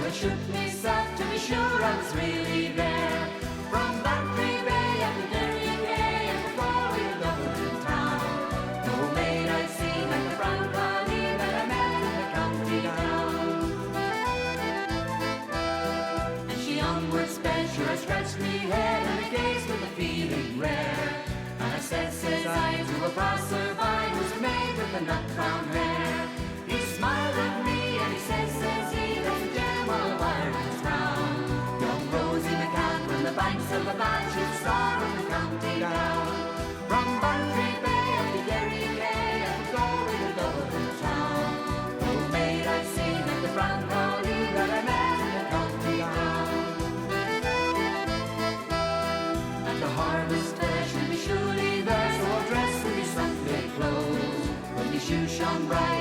I shook myself to be sure I was really there. From Bantry Bay up to Derry Bay and the four-wheel Dublin town. No maid I'd seen like the brown colleen that I met in the county town. And she onward sped, sure I stretched me head and I gazed with a feeling rare. And I says I, to a passer-by who's a maid with the nut-brown hair. He smiled at me and he says he, there's a gem on the Ireland's round. Young Rosie McCann from the banks of the Banshee, star of the county down. From Bantry Bay up to Derry Bay and the glory of Dublin town. No maid I've seen like the brown colleen that I met in the county town. And the harvest fair should be surely there, so I'll dress in me Sunday clothes. When the shoes shone bright